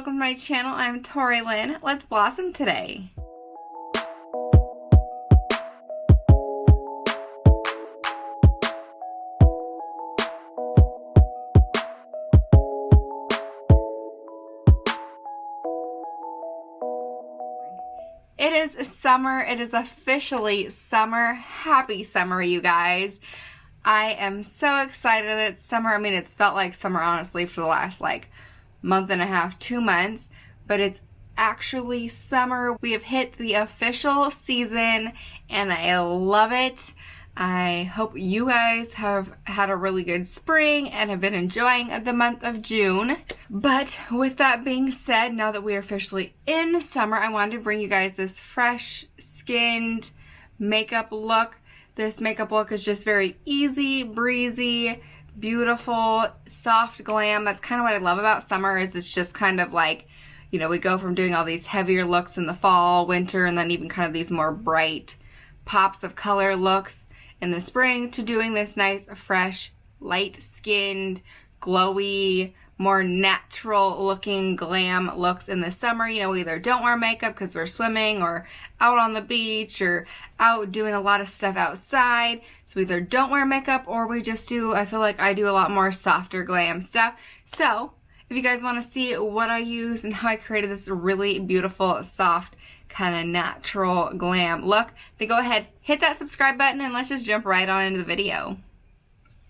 welcome to my channel. I'm Tori Lynn. Let's blossom today. It is summer. It is officially summer. Happy summer, you guys. I am so excited that it's summer. I mean, it's felt like summer, honestly, for the last, month and a half, 2 months. But it's actually summer. We have hit the official season, and I love it. I hope you guys have had a really good spring and have been enjoying the month of June. But with that being said, now that we are officially in summer, I wanted to bring you guys this fresh skinned makeup look. This makeup look is just very easy, breezy, beautiful, soft glam. That's kind of what I love about summer, is it's just kind of like, you know, we go from doing all these heavier looks in the fall, winter, and then even kind of these more bright pops of color looks in the spring, to doing this nice, fresh, light-skinned, glowy, more natural looking glam looks in the summer. You know, we either don't wear makeup because we're swimming or out on the beach or out doing a lot of stuff outside. So we either don't wear makeup or we just do, I feel like I do a lot more softer glam stuff. So if you guys want to see what I use and how I created this really beautiful, soft, kind of natural glam look, then go ahead, hit that subscribe button, and let's just jump right on into the video.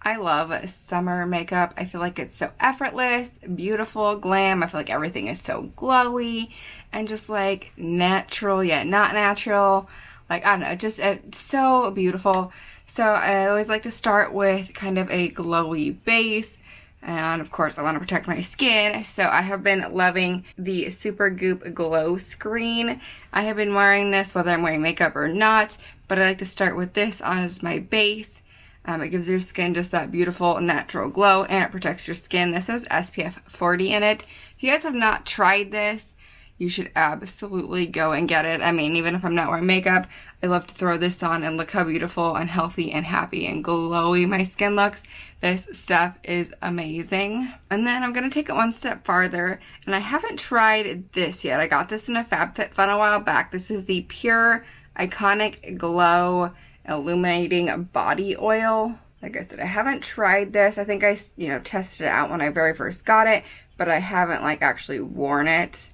I love summer makeup. I feel like it's so effortless, beautiful, glam. I feel like everything is so glowy and just like natural yet not natural. Like, I don't know, just so beautiful. So I always like to start with kind of a glowy base. And of course I want to protect my skin. So I have been loving the Supergoop Glow Screen. I have been wearing this whether I'm wearing makeup or not. But I like to start with this as my base. It gives your skin just that beautiful natural glow, and it protects your skin. This has SPF 40 in it. If you guys have not tried this, you should absolutely go and get it. I mean, even if I'm not wearing makeup, I love to throw this on and look how beautiful and healthy and happy and glowy my skin looks. This stuff is amazing. And then I'm going to take it one step farther, and I haven't tried this yet. I got this in a FabFitFun a while back. This is the Pure Iconic Glow Illuminating Body Oil. Like I said, I haven't tried this. I think I, tested it out when I very first got it, but I haven't actually worn it.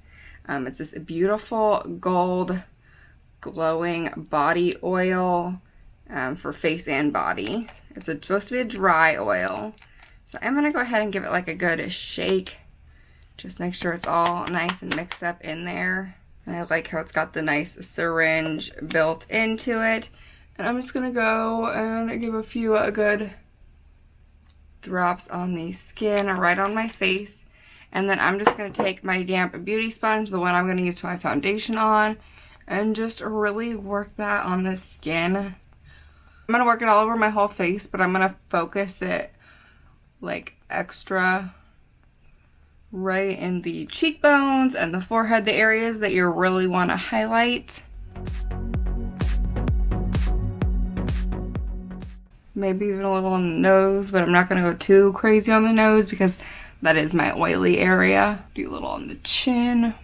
It's this beautiful gold glowing body oil for face and body. It's supposed to be a dry oil. So I'm going to go ahead and give it a good shake. Just make sure it's all nice and mixed up in there. And I like how it's got the nice syringe built into it. And I'm just going to go and give a few good drops on the skin or right on my face. And then I'm just going to take my damp beauty sponge, the one I'm going to use for my foundation on, and just really work that on the skin. I'm going to work it all over my whole face, but I'm going to focus it extra right in the cheekbones and the forehead, the areas that you really want to highlight. Maybe even a little on the nose, but I'm not going to go too crazy on the nose because that is my oily area. Do a little on the chin.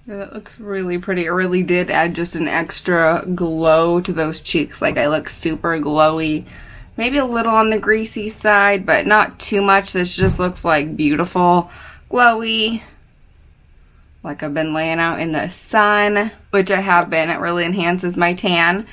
Yeah, that looks really pretty. It really did add just an extra glow to those cheeks. I look super glowy. Maybe a little on the greasy side, but not too much. This just looks like beautiful, glowy. Like I've been laying out in the sun, which I have been. It really enhances my tan.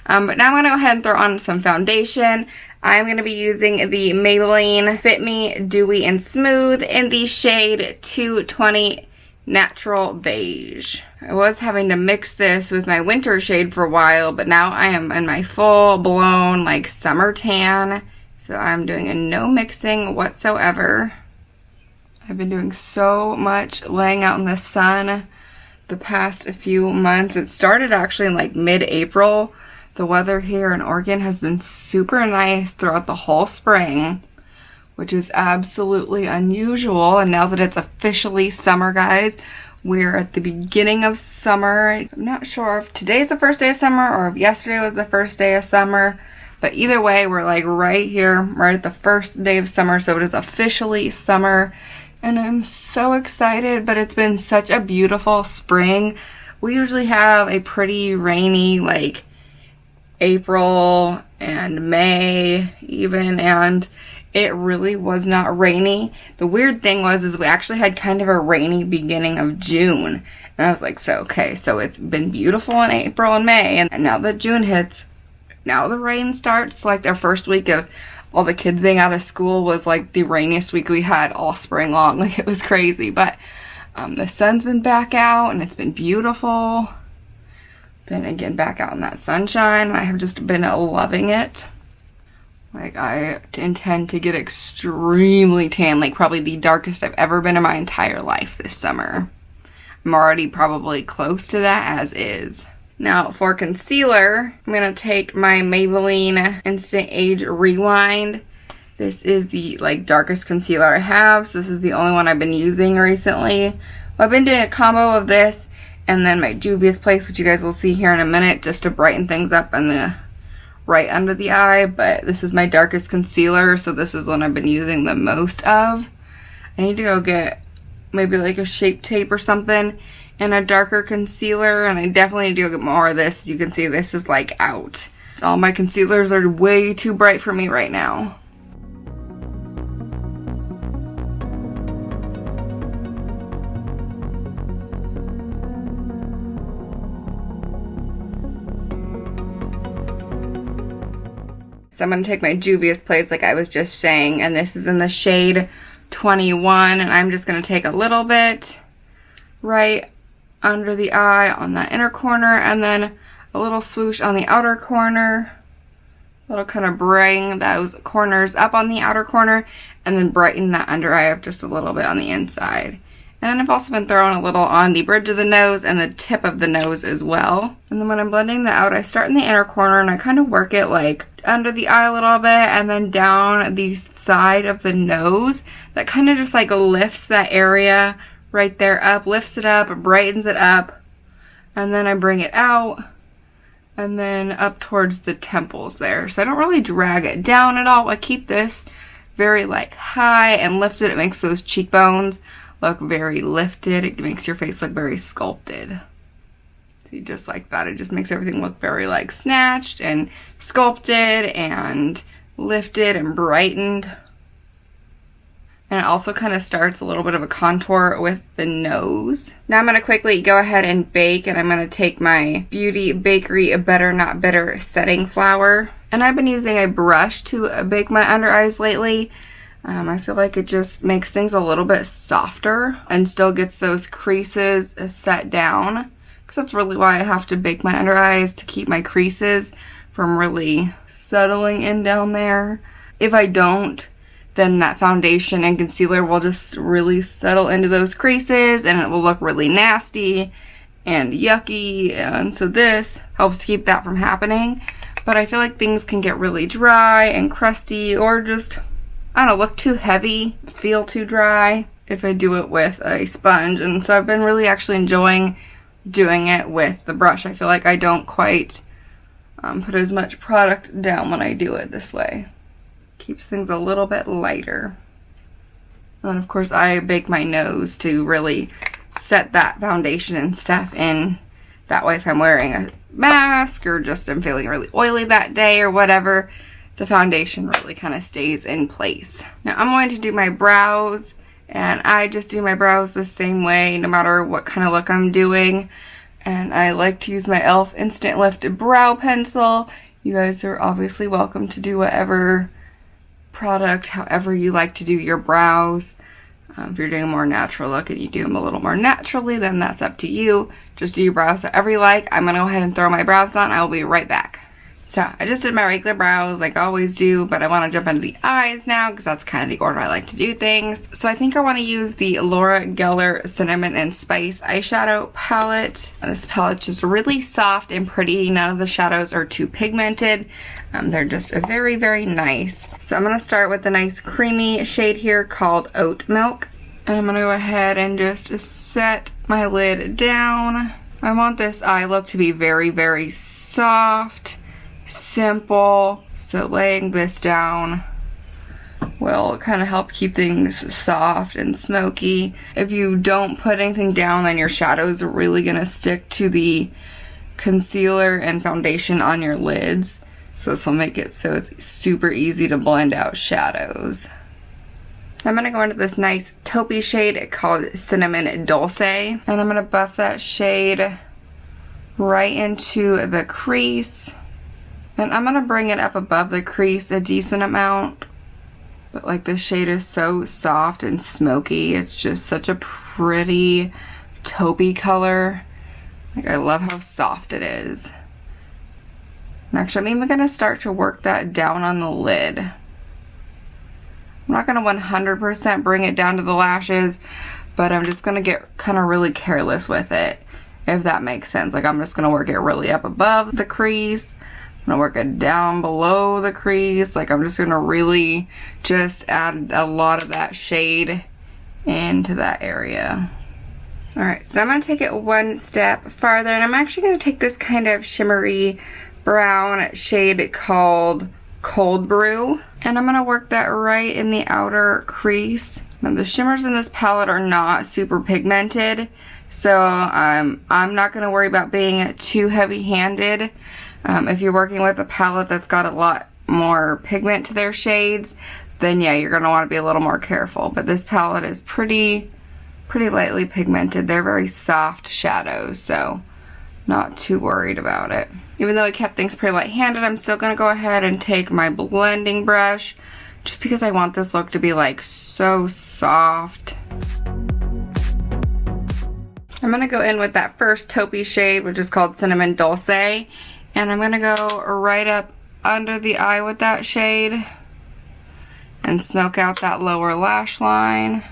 But now I'm going to go ahead and throw on some foundation. I'm going to be using the Maybelline Fit Me Dewy and Smooth in the shade 220 Natural Beige. I was having to mix this with my winter shade for a while, but now I am in my full-blown, summer tan. So I'm doing a no mixing whatsoever. I've been doing so much laying out in the sun the past few months. It started actually in mid-April. The weather here in Oregon has been super nice throughout the whole spring, which is absolutely unusual. And now that it's officially summer, guys, we're at the beginning of summer. I'm not sure if today's the first day of summer or if yesterday was the first day of summer, but either way, we're right here, right at the first day of summer. So it is officially summer. and I'm so excited, but it's been such a beautiful spring. We usually have a pretty rainy, like, April and May even, and it really was not rainy. The weird thing was is we actually had kind of a rainy beginning of June, and I was like, so okay, so it's been beautiful in April and May, and now that June hits, now the rain starts. Like, our first week of all the kids being out of school was like the rainiest week we had all spring long. Like, it was crazy, but the sun's been back out and it's been beautiful. Been again back out in that sunshine. I have just been loving it. Like, I intend to get extremely tan, like probably the darkest I've ever been in my entire life this summer. I'm already probably close to that as is. Now for concealer, I'm going to take my Maybelline Instant Age Rewind. This is the like darkest concealer I have, so this is the only one I've been using recently. Well, I've been doing a combo of this and then my Juvia's Place, which you guys will see here in a minute, just to brighten things up in the right under the eye. But this is my darkest concealer, so this is one I've been using the most of. I need to go get maybe like a Shape Tape or something and a darker concealer, and I definitely need to go get more of this. As you can see, this is like out. All my concealers are way too bright for me right now. So I'm going to take my Juvia's Place like I was just saying, and this is in the shade 21, and I'm just going to take a little bit right under the eye on that inner corner, and then a little swoosh on the outer corner. That'll kind of bring those corners up on the outer corner, and then brighten that under eye up just a little bit on the inside. And then I've also been throwing a little on the bridge of the nose and the tip of the nose as well. And then when I'm blending that out, I start in the inner corner and I kind of work it like under the eye a little bit and then down the side of the nose. That kind of just like lifts that area right there up, lifts it up, brightens it up. And then I bring it out and then up towards the temples there. So I don't really drag it down at all. I keep this very like high and lifted. It makes those cheekbones look very lifted. It makes your face look very sculpted. See, just like that. It just makes everything look very like snatched and sculpted and lifted and brightened. And it also kind of starts a little bit of a contour with the nose. Now I'm going to quickly go ahead and bake, and I'm going to take my Beauty Bakery Better Not Bitter setting flour. And I've been using a brush to bake my under eyes lately. I feel like it just makes things a little bit softer and still gets those creases set down. Because that's really why I have to bake my under eyes, to keep my creases from really settling in down there. If I don't, then that foundation and concealer will just really settle into those creases and it will look really nasty and yucky. And so this helps keep that from happening. But I feel like things can get really dry and crusty, or just, I don't know, look too heavy, feel too dry if I do it with a sponge. And so I've been really actually enjoying doing it with the brush. I feel like I don't quite put as much product down when I do it this way. Keeps things a little bit lighter. And then of course I bake my nose to really set that foundation and stuff in. That way if I'm wearing a mask or just I'm feeling really oily that day or whatever, the foundation really kind of stays in place. Now I'm going to do my brows, and I just do my brows the same way no matter what kind of look I'm doing. And I like to use my e.l.f. Instant Lift Brow Pencil. You guys are obviously welcome to do whatever product, however you like to do your brows. If you're doing a more natural look and you do them a little more naturally, then that's up to you. Just do your brows however you like. I'm going to go ahead and throw my brows on. I will be right back. So I just did my regular brows like I always do, but I want to jump into the eyes now because that's kind of the order I like to do things. So I think I want to use the Laura Geller Cinnamon and Spice eyeshadow palette. This palette's just really soft and pretty. None of the shadows are too pigmented. They're just very, very nice. So I'm going to start with a nice creamy shade here called Oat Milk. And I'm going to go ahead and just set my lid down. I want this eye look to be very, very soft, simple. So laying this down will kind of help keep things soft and smoky. If you don't put anything down, then your shadows are really gonna stick to the concealer and foundation on your lids. So this will make it so it's super easy to blend out shadows. I'm gonna go into this nice taupey shade called Cinnamon Dulce, and I'm gonna buff that shade right into the crease. And I'm gonna bring it up above the crease a decent amount. But like, this shade is so soft and smoky. It's just such a pretty taupey color. Like, I love how soft it is. And actually, I'm even gonna start to work that down on the lid. I'm not gonna 100% bring it down to the lashes, but I'm just gonna get kind of really careless with it, if that makes sense. Like, I'm just gonna work it really up above the crease. I'm gonna work it down below the crease. Like, I'm just gonna really just add a lot of that shade into that area. Alright, so I'm gonna take it one step farther, and I'm actually gonna take this kind of shimmery brown shade called Cold Brew, and I'm gonna work that right in the outer crease. Now, the shimmers in this palette are not super pigmented, so I'm not gonna worry about being too heavy-handed. If you're working with a palette that's got a lot more pigment to their shades, then yeah, you're gonna want to be a little more careful. But this palette is pretty lightly pigmented. They're very soft shadows, so not too worried about it. Even though I kept things pretty light-handed, I'm still gonna go ahead and take my blending brush, just because I want this look to be like so soft. I'm gonna go in with that first taupey shade, which is called Cinnamon Dulce, and I'm gonna go right up under the eye with that shade and smoke out that lower lash line.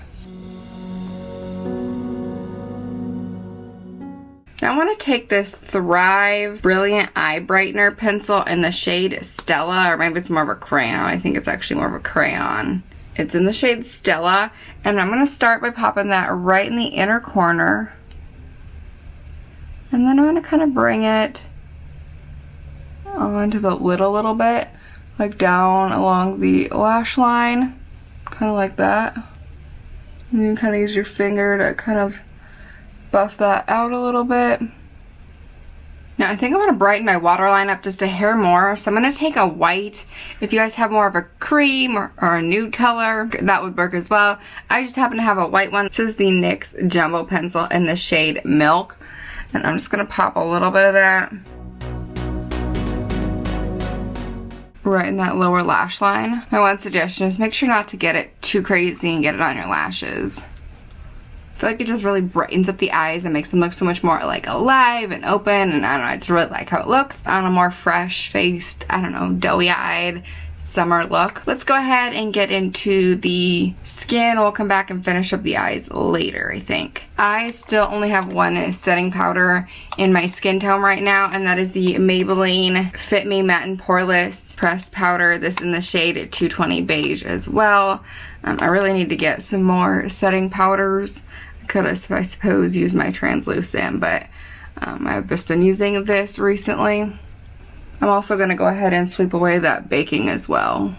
Now I want to take this Thrive Brilliant Eye Brightener pencil in the shade Stella, or maybe it's more of a crayon. I think it's actually more of a crayon. It's in the shade Stella, and I'm going to start by popping that right in the inner corner. And then I'm going to kind of bring it onto the lid a little bit, like down along the lash line, kind of like that. And you can kind of use your finger to kind of buff that out a little bit. Now I think I want to brighten my waterline up just a hair more, so I'm going to take a white. If you guys have more of a cream or a nude color, that would work as well. I just happen to have a white one. This is the NYX Jumbo Pencil in the shade Milk, and I'm just going to pop a little bit of that right in that lower lash line. My one suggestion is make sure not to get it too crazy and get it on your lashes. I feel like it just really brightens up the eyes and makes them look so much more like alive and open, and I don't know, I just really like how it looks on a more fresh-faced, I don't know, doughy-eyed summer look. Let's go ahead and get into the skin. We'll come back and finish up the eyes later, I think. I still only have one setting powder in my skin tone right now, and that is the Maybelline Fit Me Matte and Poreless Pressed Powder. This in the shade 220 Beige as well. I really need to get some more setting powders. I could have, I suppose, used my translucent, but I've just been using this recently. I'm also going to go ahead and sweep away that baking as well.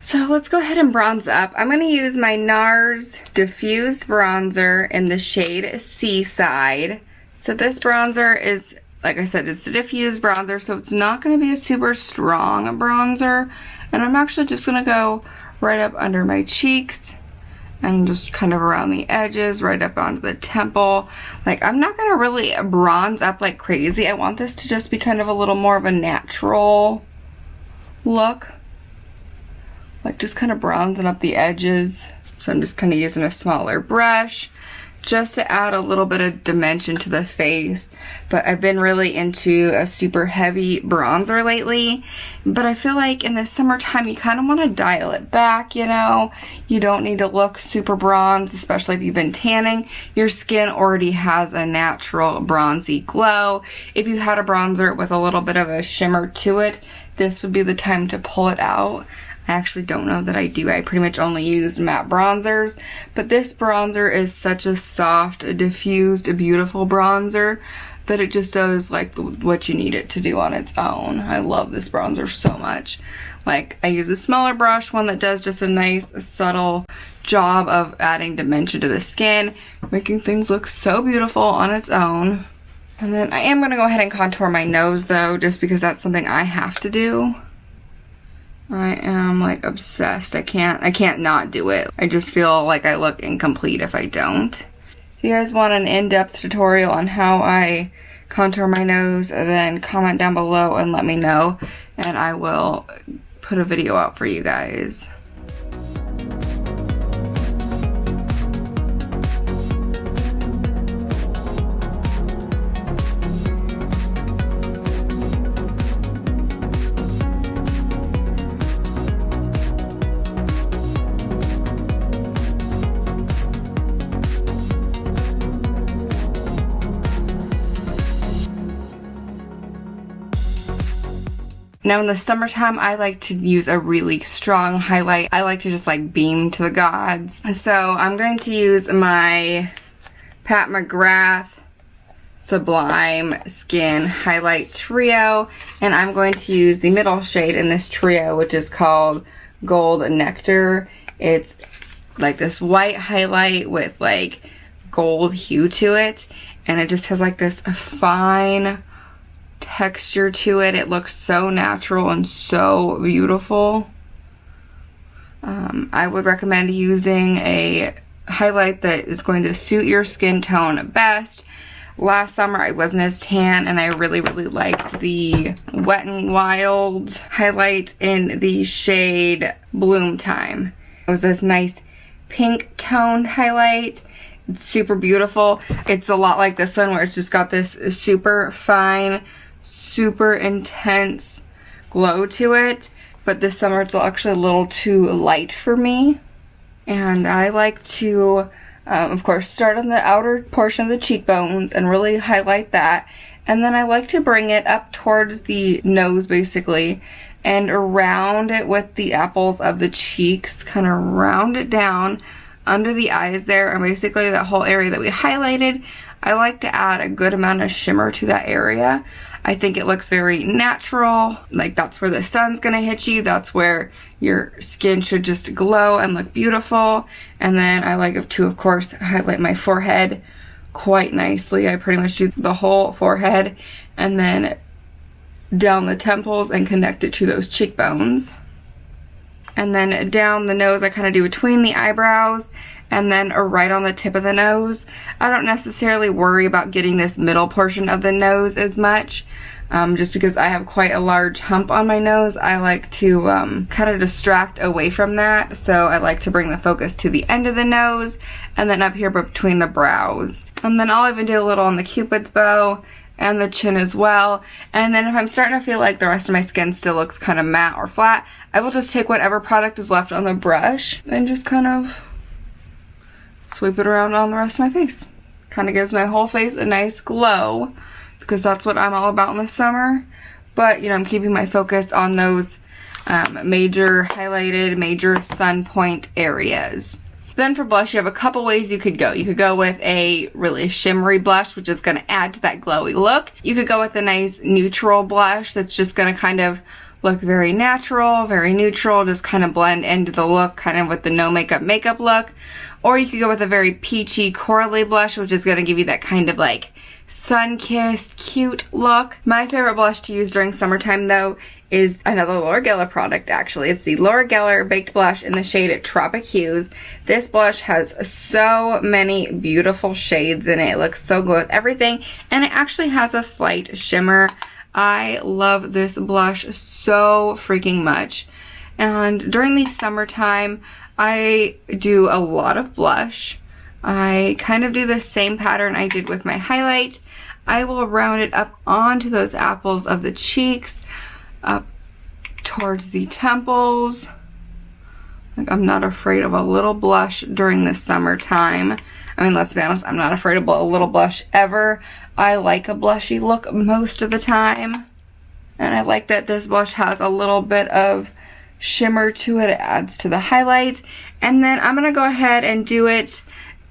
So let's go ahead and bronze up. I'm going to use my NARS Diffused Bronzer in the shade Seaside. So this bronzer is, like I said, it's a diffused bronzer, so it's not going to be a super strong bronzer. And I'm actually just going to go right up under my cheeks and just kind of around the edges, right up onto the temple. Like, I'm not going to really bronze up like crazy. I want this to just be kind of a little more of a natural look. Like, just kind of bronzing up the edges. So I'm just kind of using a smaller brush just to add a little bit of dimension to the face. But I've been really into a super heavy bronzer lately. But I feel like in the summertime, you kind of want to dial it back, you know? You don't need to look super bronze, especially if you've been tanning. Your skin already has a natural bronzy glow. If you had a bronzer with a little bit of a shimmer to it, this would be the time to pull it out. I actually don't know that I do. I pretty much only use matte bronzers, but this bronzer is such a soft, diffused, beautiful bronzer that it just does like what you need it to do on its own. I love this bronzer so much. Like, I use a smaller brush, one that does just a nice, subtle job of adding dimension to the skin, making things look so beautiful on its own. And then I am going to go ahead and contour my nose though, just because that's something I have to do. I am like obsessed. I can't not do it. I just feel like I look incomplete if I don't. If you guys want an in-depth tutorial on how I contour my nose, then comment down below and let me know, and I will put a video out for you guys. Now in the summertime, I like to use a really strong highlight. I like to just like beam to the gods. So I'm going to use my Pat McGrath Sublime Skin Highlight Trio, and I'm going to use the middle shade in this trio, which is called Gold Nectar. It's like this white highlight with like gold hue to it, and it just has like this fine texture to it. It looks so natural and so beautiful. I would recommend using a highlight that is going to suit your skin tone best. Last summer I wasn't as tan, and I really liked the Wet n Wild highlight in the shade Bloom Time. It was this nice pink toned highlight. It's super beautiful. It's a lot like this one where it's just got this super fine, super intense glow to it, but this summer it's actually a little too light for me. And I like to of course start on the outer portion of the cheekbones and really highlight that, and then I like to bring it up towards the nose basically and around it with the apples of the cheeks, kind of round it down under the eyes there, and basically that whole area that we highlighted. I like to add a good amount of shimmer to that area. I think it looks very natural, like that's where the sun's gonna hit you, that's where your skin should just glow and look beautiful. And then I like to, of course, highlight my forehead quite nicely. I pretty much do the whole forehead and then down the temples and connect it to those cheekbones. And then down the nose I kind of do between the eyebrows and then right on the tip of the nose. I don't necessarily worry about getting this middle portion of the nose as much, just because I have quite a large hump on my nose. I like to kind of distract away from that, so I like to bring the focus to the end of the nose and then up here between the brows. And then I'll even do a little on the cupid's bow and the chin as well. And then if I'm starting to feel like the rest of my skin still looks kind of matte or flat, I will just take whatever product is left on the brush and just kind of sweep it around on the rest of my face. Kind of gives my whole face a nice glow, because that's what I'm all about in the summer. But, you know, I'm keeping my focus on those major highlighted, major sun point areas. Then for blush, you have a couple ways you could go. You could go with a really shimmery blush, which is going to add to that glowy look. You could go with a nice neutral blush that's just going to kind of look very natural, very neutral, just kind of blend into the look, kind of with the no makeup look. Or you could go with a very peachy corally blush, which is going to give you that kind of like sun-kissed, cute look. My favorite blush to use during summertime though is another Laura Geller product actually. It's the Laura Geller Baked Blush in the shade Tropic Hues. This blush has so many beautiful shades in it. It looks so good with everything, and it actually has a slight shimmer. I love this blush so freaking much. And during the summertime, I do a lot of blush. I kind of do the same pattern I did with my highlight. I will round it up onto those apples of the cheeks, up towards the temples. Like, I'm not afraid of a little blush during the summertime. I mean, let's be honest, I'm not afraid of a little blush ever. I like a blushy look most of the time. And I like that this blush has a little bit of shimmer to it. It adds to the highlights. And then I'm going to go ahead and do it,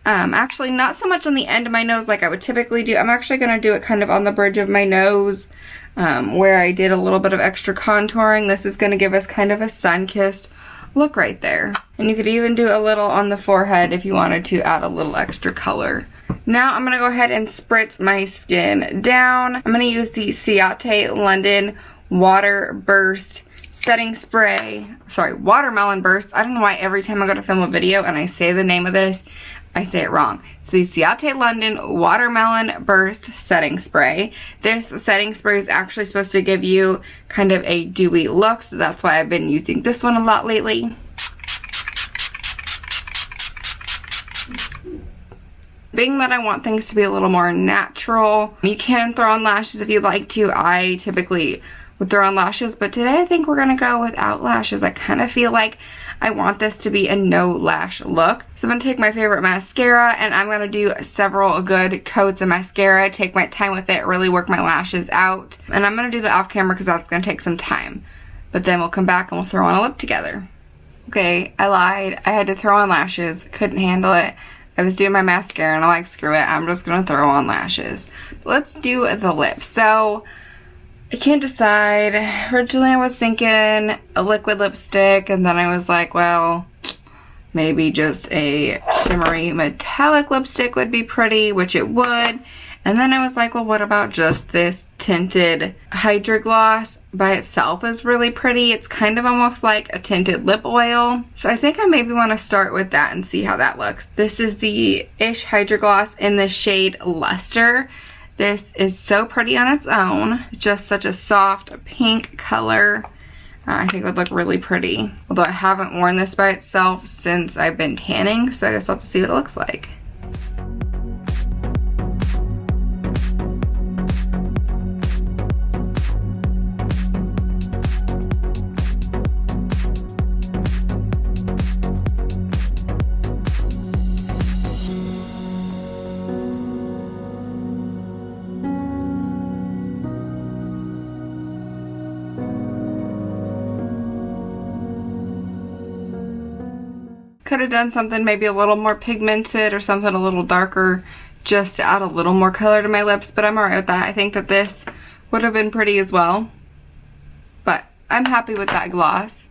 actually not so much on the end of my nose like I would typically do. I'm actually going to do it kind of on the bridge of my nose, where I did a little bit of extra contouring. This is going to give us kind of a sun-kissed look right there. And you could even do a little on the forehead if you wanted to add a little extra color. Now I'm going to go ahead and spritz my skin down. I'm going to use the Ciate London Water Burst Setting Spray. Sorry, Watermelon Burst. I don't know why every time I go to film a video and I say the name of this, I say it wrong. So the Ciate London Watermelon Burst Setting Spray. This setting spray is actually supposed to give you kind of a dewy look, so that's why I've been using this one a lot lately. Being that I want things to be a little more natural, you can throw on lashes if you'd like to. I typically would throw on lashes, but today I think we're gonna go without lashes. I kind of feel like I want this to be a no lash look. So I'm gonna take my favorite mascara and I'm gonna do several good coats of mascara, take my time with it, really work my lashes out. And I'm gonna do that off camera because that's gonna take some time. But then we'll come back and we'll throw on a lip together. Okay, I lied. I had to throw on lashes, couldn't handle it. I was doing my mascara and I'm like, screw it, I'm just gonna throw on lashes. But let's do the lips. So I can't decide. Originally I was thinking a liquid lipstick, and then I was like, well, maybe just a shimmery metallic lipstick would be pretty, which it would. And then I was like, well, what about just this tinted Hydra Gloss by itself is really pretty. It's kind of almost like a tinted lip oil. So I think I maybe want to start with that and see how that looks. This is the Ish Hydra Gloss in the shade Luster. This is so pretty on its own. Just such a soft pink color. I think it would look really pretty. Although I haven't worn this by itself since I've been tanning, so I guess I'll have to see what it looks like. Could have done something maybe a little more pigmented or something a little darker just to add a little more color to my lips, but I'm alright with that. I think that this would have been pretty as well, but I'm happy with that gloss.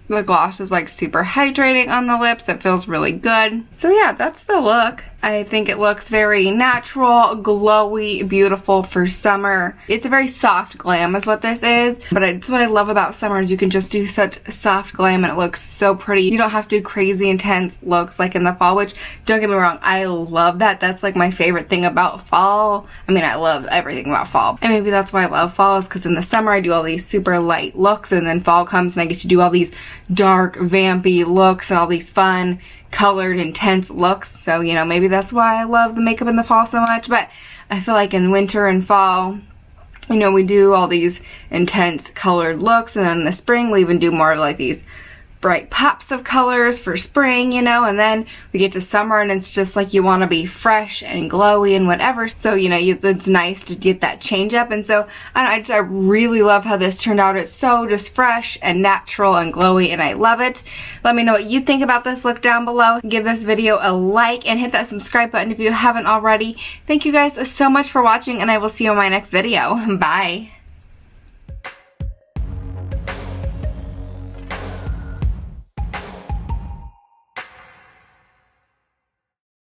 The gloss is like super hydrating on the lips. It feels really good. So yeah, that's the look. I think it looks very natural, glowy, beautiful for summer. It's a very soft glam is what this is, but it's what I love about summer is you can just do such soft glam and it looks so pretty. You don't have to do crazy intense looks like in the fall, which don't get me wrong, I love that. That's like my favorite thing about fall. I mean, I love everything about fall. And maybe that's why I love fall is because in the summer I do all these super light looks and then fall comes and I get to do all these dark, vampy looks and all these fun, colored, intense looks. So, you know, maybe that's why I love the makeup in the fall so much. But I feel like in winter and fall, you know, we do all these intense colored looks, and then in the spring we even do more of like these bright pops of colors for spring, you know, and then we get to summer and it's just like you want to be fresh and glowy and whatever. So, you know, it's nice to get that change up. And so I really love how this turned out. It's so just fresh and natural and glowy and I love it. Let me know what you think about this look down below. Give this video a like and hit that subscribe button if you haven't already. Thank you guys so much for watching and I will see you in my next video. Bye.